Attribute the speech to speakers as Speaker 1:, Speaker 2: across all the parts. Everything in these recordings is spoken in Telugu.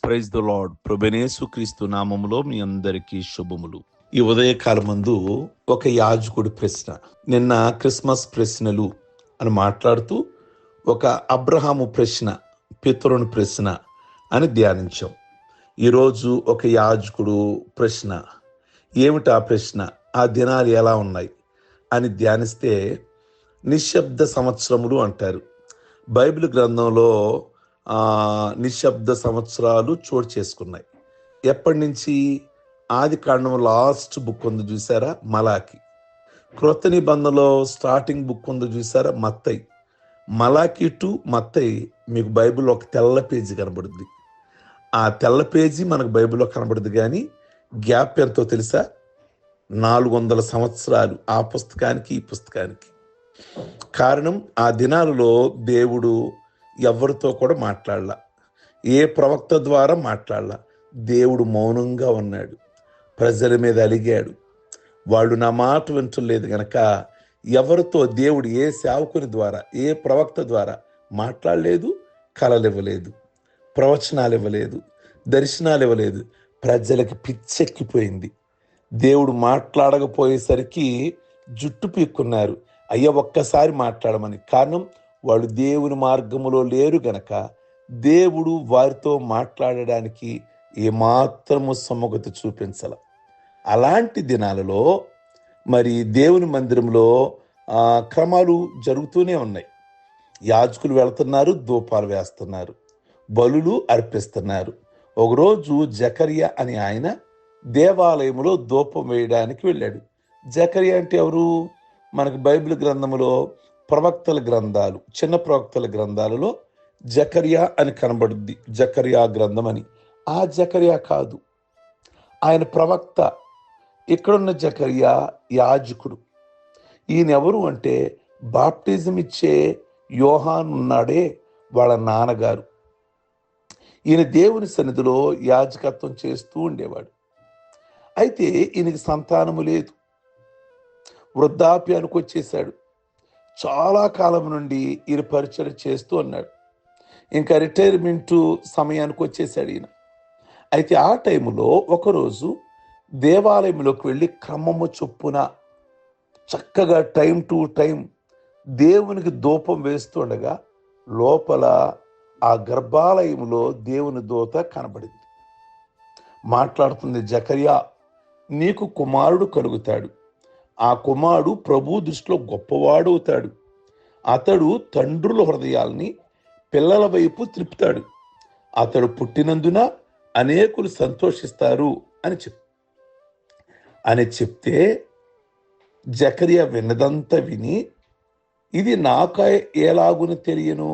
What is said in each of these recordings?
Speaker 1: Praise the lord. ప్రభువైన క్రీస్తు నామములో మీ అందరికీ శుభములు. ఈ ఉదయకాలమందు ఒక యాజకుడి ప్రశ్న, నిన్న క్రిస్మస్ ప్రశ్నలు అని మాట్లాడుతూ ఒక అబ్రహాము ప్రశ్న, పితరుని ప్రశ్న అని ధ్యానించాం. ఈరోజు ఒక యాజకుడు ప్రశ్న, ఏమిటా ప్రశ్న, ఆ దినాలు ఎలా ఉన్నాయి అని ధ్యానిస్తే, నిశ్శబ్ద సంవత్సరములు అంటారు. బైబిల్ గ్రంథంలో నిశ్శబ్ద సంవత్సరాలు చోటు చేసుకున్నాయి. ఎప్పటి నుంచి? ఆది కాండం లాస్ట్ బుక్ ఉంది చూసారా, మలాకి. క్రొత్త నిబంధనలో స్టార్టింగ్ బుక్ ఉంది చూసారా, మత్తయి. మలాకి టు మత్తయి మీకు బైబిల్లో ఒక తెల్ల పేజీ కనబడుద్ది. ఆ తెల్ల పేజీ మనకు బైబిల్లో కనబడుద్ది, కానీ గ్యాప్ ఎంతో తెలుసా? 400 సంవత్సరాలు ఆ పుస్తకానికి ఈ పుస్తకానికి. కారణం, ఆ దినాలలో దేవుడు ఎవరితో కూడా మాట్లాడలా, ఏ ప్రవక్త ద్వారా మాట్లాడలా. దేవుడు మౌనంగా ఉన్నాడు, ప్రజల మీద అలిగాడు. వాళ్ళు నా మాట వింటలేదు గనక ఎవరితో దేవుడు ఏ సేవకుని ద్వారా, ఏ ప్రవక్త ద్వారా మాట్లాడలేదు. కలలు ఇవ్వలేదు, ప్రవచనాలు ఇవ్వలేదు, దర్శనాలు ఇవ్వలేదు. ప్రజలకి పిచ్చెక్కిపోయింది. దేవుడు మాట్లాడకపోయేసరికి జుట్టు పీక్కున్నారు, అయ్యా ఒక్కసారి మాట్లాడమని. కారణం, వాళ్ళు దేవుని మార్గములో లేరు గనక దేవుడు వారితో మాట్లాడడానికి ఏమాత్రము సమ్మగత చూపించాల. అలాంటి దినాలలో మరి దేవుని మందిరంలో క్రమాలు జరుగుతూనే ఉన్నాయి. యాజకులు వెళుతున్నారు, ధూపాలు వేస్తున్నారు, బలులు అర్పిస్తున్నారు. ఒకరోజు జకర్యా అని ఆయన దేవాలయంలో ధూపం వేయడానికి వెళ్ళాడు. జకర్యా అంటే ఎవరు? మనకు బైబిల్ గ్రంథములో ప్రవక్తల గ్రంథాలు, చిన్న ప్రవక్తల గ్రంథాలలో జకర్యా అని కనబడుద్ది, జకర్యా గ్రంథం అని. ఆ జకర్యా కాదు, ఆయన ప్రవక్త. ఇక్కడున్న జకర్యా యాజకుడు. ఈయన ఎవరు అంటే, బాప్టిజం ఇచ్చే యోహాను ఉన్నాడే, వాళ్ళ నాన్నగారు. ఈయన దేవుని సన్నిధిలో యాజకత్వం చేస్తూ ఉండేవాడు. అయితే ఈయనకి సంతానము లేదు, వృద్ధాప్యానికి వచ్చేసాడు. చాలా కాలం నుండి ఈయన పరిచయం చేస్తూ ఉన్నాడు. ఇంకా రిటైర్మెంట్ సమయానికి వచ్చేసాడు ఈయన. అయితే ఆ టైంలో ఒకరోజు దేవాలయంలోకి వెళ్ళి క్రమము చొప్పున చక్కగా టైం టు టైం దేవునికి ధూపం వేస్తుండగా లోపల ఆ గర్భాలయంలో దేవుని దూత కనబడింది. మాట్లాడుతుంది, జకర్యా, నీకు కుమారుడు కలుగుతాడు. ఆ కుమారుడు ప్రభు దృష్టిలో గొప్పవాడవుతాడు. అతడు తండ్రుల హృదయాల్ని పిల్లల వైపు త్రిప్పుతాడు. అతడు పుట్టినందున అనేకులు సంతోషిస్తారు అని చెప్తే, జకర్యా విన్నదంతా విని, ఇది నాక ఎలాగున తెలియను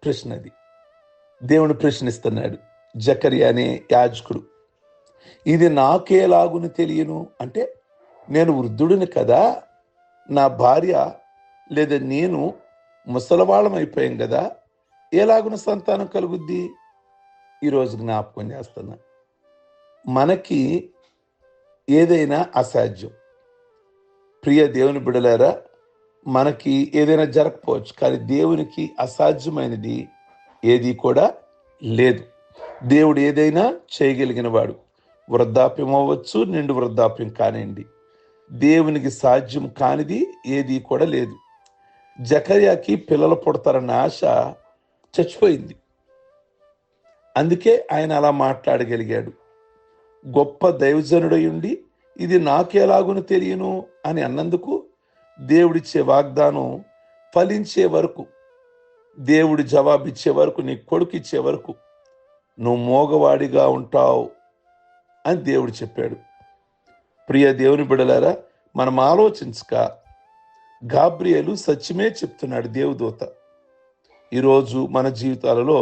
Speaker 1: ప్రశ్నది. దేవుని ప్రశ్నిస్తున్నాడు జకర్యా అనే యాజకుడు. ఇది నాకేలాగున తెలియను అంటే, నేను వృద్ధుడిని కదా, నా భార్య లేదా నేను ముసలవాళ్ళం అయిపోయాం కదా, ఎలాగున సంతానం కలుగుద్ది? ఈరోజు జ్ఞాపకం చేస్తున్నా, మనకి ఏదైనా అసాధ్యం. ప్రియ దేవుని బిడ్డలారా, మనకి ఏదైనా జరగకపోవచ్చు, కానీ దేవునికి అసాధ్యమైనది ఏది కూడా లేదు. దేవుడు ఏదైనా చేయగలిగిన వాడు. వృద్ధాప్యం అవ్వచ్చు, నిండు వృద్ధాప్యం కానివ్వండి, దేవునికి సాధ్యం కానిది ఏది కూడా లేదు. జకర్యాకి పిల్లలు పుడతారన్న ఆశ చచ్చిపోయింది. అందుకే ఆయన అలా మాట్లాడగలిగాడు. గొప్ప దైవజనుడై ఉండి ఇది నాకెలాగును తెలియను అని అన్నందుకు దేవుడిచ్చే వాగ్దానం ఫలించే వరకు, దేవుడి జవాబిచ్చే వరకు, నీ కొడుకు ఇచ్చే వరకు నువ్వు మోగవాడిగా ఉంటావు అని దేవుడు చెప్పాడు. ప్రియ దేవుని బిడ్డలారా, మనం ఆలోచించక గాబ్రియేలు సత్యమే చెప్తున్నాడు దేవదూత. ఈరోజు మన జీవితాలలో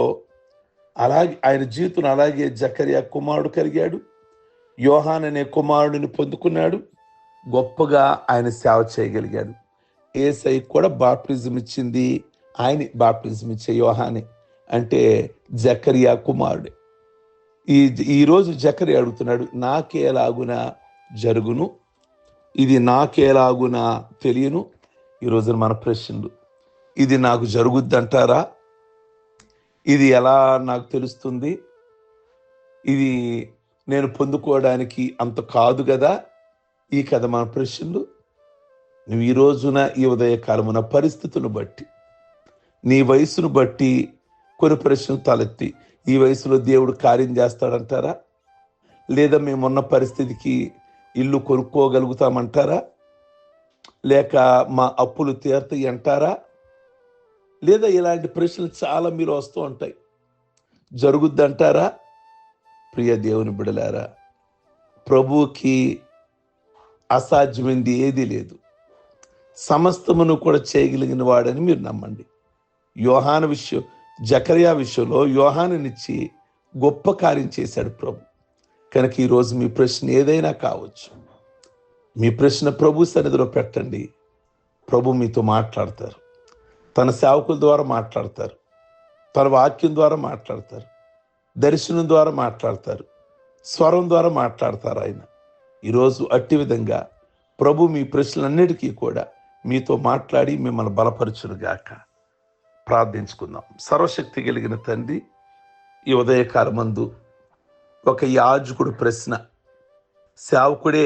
Speaker 1: అలాగే ఆయన జీవితం అలాగే జకర్యా కుమారుడు కలిగాడు, యోహాన్ అనే కుమారుడిని పొందుకున్నాడు, గొప్పగా ఆయన సేవ చేయగలిగాడు. యేసయ్య కూడా బాప్టిజం ఇచ్చింది ఆయన, బాప్టిజం ఇచ్చే యోహానే, అంటే జకర్యా కుమారుడే. ఈరోజు జకర్యా అడుగుతున్నాడు, నాకేలాగున జరుగును, ఇది నాకేలాగున తెలియను. ఈరోజు మన ప్రశ్నలు, ఇది నాకు జరుగుద్ది అంటారా? ఇది ఎలా నాకు తెలుస్తుంది? ఇది నేను పొందుకోవడానికి అంత కాదు కదా ఈ కథ మన ప్రశ్నలు. నువ్వు ఈ రోజున ఈ ఉదయకాలమున పరిస్థితులను బట్టి, నీ వయసును బట్టి కొన్ని ప్రశ్నలు తలెత్తి, ఈ వయసులో దేవుడు కార్యం చేస్తాడంటారా? లేదా మేమున్న పరిస్థితికి ఇల్లు కొనుక్కోగలుగుతామంటారా? లేక మా అప్పులు తీరుతాయి అంటారా? లేదా ఇలాంటి ప్రశ్నలు చాలా మీరు వస్తూ ఉంటాయి. జరుగుద్దంటారా? ప్రియ దేవుని బిడలారా, ప్రభువుకి అసాధ్యమైంది ఏదీ లేదు. సమస్తమును కూడా చేయగలిగిన వాడని మీరు నమ్మండి. జకర్యా విషయంలో యోహానునిచ్చి గొప్ప కార్యం చేశాడు ప్రభు. కనుక ఈరోజు మీ ప్రశ్న ఏదైనా కావచ్చు, మీ ప్రశ్న ప్రభు సన్నిధిలో పెట్టండి. ప్రభు మీతో మాట్లాడతారు. తన సేవకుల ద్వారా మాట్లాడతారు, తన వాక్యం ద్వారా మాట్లాడతారు, దర్శనం ద్వారా మాట్లాడతారు, స్వరం ద్వారా మాట్లాడతారు. ఆయన ఈరోజు అట్టి విధంగా ప్రభు మీ ప్రశ్నలన్నిటికీ కూడా మీతో మాట్లాడి మిమ్మల్ని బలపరచునుగాక. ప్రార్థించుకుందాం. సర్వశక్తి కలిగిన తండ్రి, ఈ ఉదయకాలమందు ఒక యాజకుడు ప్రశ్న, సేవకుడే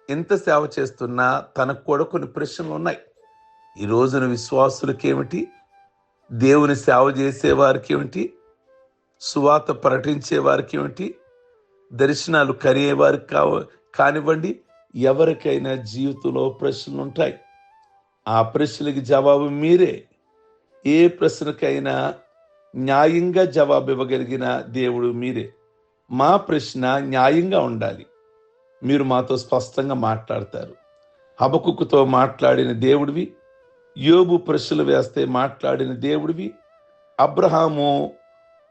Speaker 1: ఎంత సేవ చేస్తున్నా తనకు కూడా కొన్ని ప్రశ్నలు ఉన్నాయి. ఈ రోజున విశ్వాసులకేమిటి, దేవుని సేవ చేసేవారికి ఏమిటి, సువార్త ప్రకటించే వారికి ఏమిటి, దర్శనాలు కనేవారికి కానివ్వండి, ఎవరికైనా జీవితంలో ప్రశ్నలు ఉంటాయి. ఆ ప్రశ్నలకి జవాబు మీరే. ఏ ప్రశ్నకైనా న్యాయంగా జవాబు ఇవ్వగలిగిన దేవుడు మీరే. మా ప్రశ్న న్యాయంగా ఉండాలి. మీరు మాతో స్పష్టంగా మాట్లాడతారు. హబకుకుతో మాట్లాడిన దేవుడివి, యోబు ప్రశ్నలు వేస్తే మాట్లాడిన దేవుడివి, అబ్రహాము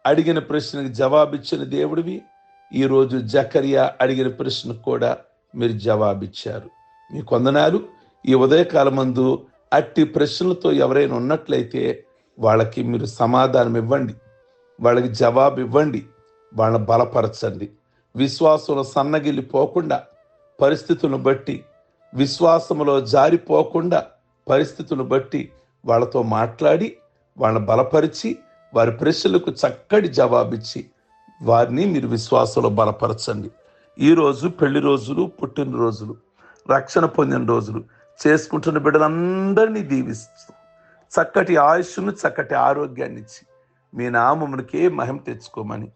Speaker 1: అడిగిన ప్రశ్నకు జవాబిచ్చిన దేవుడివి, ఈరోజు జకర్యా అడిగిన ప్రశ్నకు కూడా మీరు జవాబిచ్చారు. మీ వందనాలు. ఈ ఉదయకాలమందు అట్టి ప్రశ్నలతో ఎవరైనా ఉన్నట్లయితే వాళ్ళకి మీరు సమాధానం ఇవ్వండి, వాళ్ళకి జవాబు ఇవ్వండి, వాళ్ళని బలపరచండి. విశ్వాసంలో సన్నగిల్లిపోకుండా, పరిస్థితులను బట్టి విశ్వాసంలో జారిపోకుండా, పరిస్థితులను బట్టి వాళ్ళతో మాట్లాడి వాళ్ళని బలపరిచి వారి ప్రశ్నలకు చక్కటి జవాబిచ్చి వారిని మీరు విశ్వాసంలో బలపరచండి. ఈరోజు పెళ్లి రోజులు, పుట్టినరోజులు, రక్షణ పొందిన రోజులు చేసుకుంటున్న బిడ్డలందరినీ దీవిస్తూ చక్కటి ఆయుష్ను, చక్కటి ఆరోగ్యాన్ని ఇచ్చి మీ నామమునికే మహిమ తెచ్చుకోమని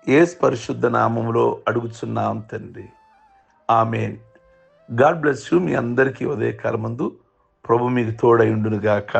Speaker 1: యేసు పరిశుద్ధ నామములో అడుగుచున్నాం తండ్రి. ఆమేన్. God bless you. మీ అందరికీ ఉదయకాలం ముందు ప్రభు మీకు తోడై ఉండును గాక.